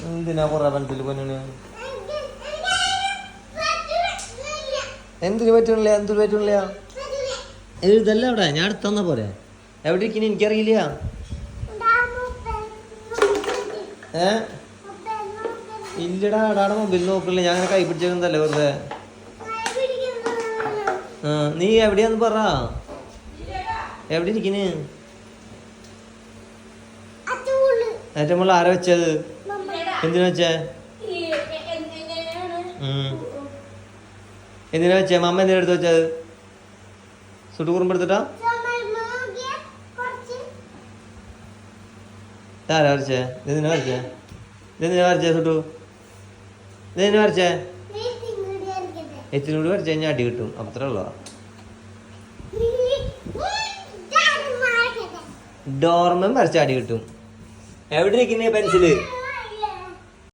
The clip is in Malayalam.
എന്തിനാ കൊറേ പെൻസിൽ പൊന്നു? എന്തിനു പറ്റണില്ല? എന്തിനു പറ്റണില്ല? എഴുതല്ല അവിടെ, ഞാൻ എടുത്തന്ന പോലെ. എവിടെ ഇരിക്കുന്നു എനിക്കറിയില്ല. ഇല്ലടാ, അടാടെ മൊബൈൽ നോക്കില്ല. ഞാൻ അങ്ങനെ കൈ പിടിച്ചേക്കുന്നല്ലേ വെറുതെ. നീ എവിടെയാന്ന് പറ. എവിടെ ഇരിക്കുന്നു? ഏറ്റവും മുകളിൽ ആരാ വെച്ചത്? എന്തിനാ വെച്ചേ? എന്തിനാ വെച്ചേ? മമ്മ എന്തിനാ എടുത്ത് വെച്ചത്? സുട്ടു കുറുമ്പെടുത്തിട്ടാ? ആരാ വരച്ചേ? ഇതെന്തിനാ വരച്ചേ? ഇതെന്തിനാ വരച്ചേ സുട്ടു? ഇതെന്തിനാ വരച്ചേ? എത്തിനോട് വരച്ച് കഴിഞ്ഞാൽ അടി കിട്ടും, അത്രേ ഉള്ളൂ. ഡോർമൻ വരച്ച അടി കിട്ടും. എവിടെ ഇരിക്കുന്നേ പെൻസില്?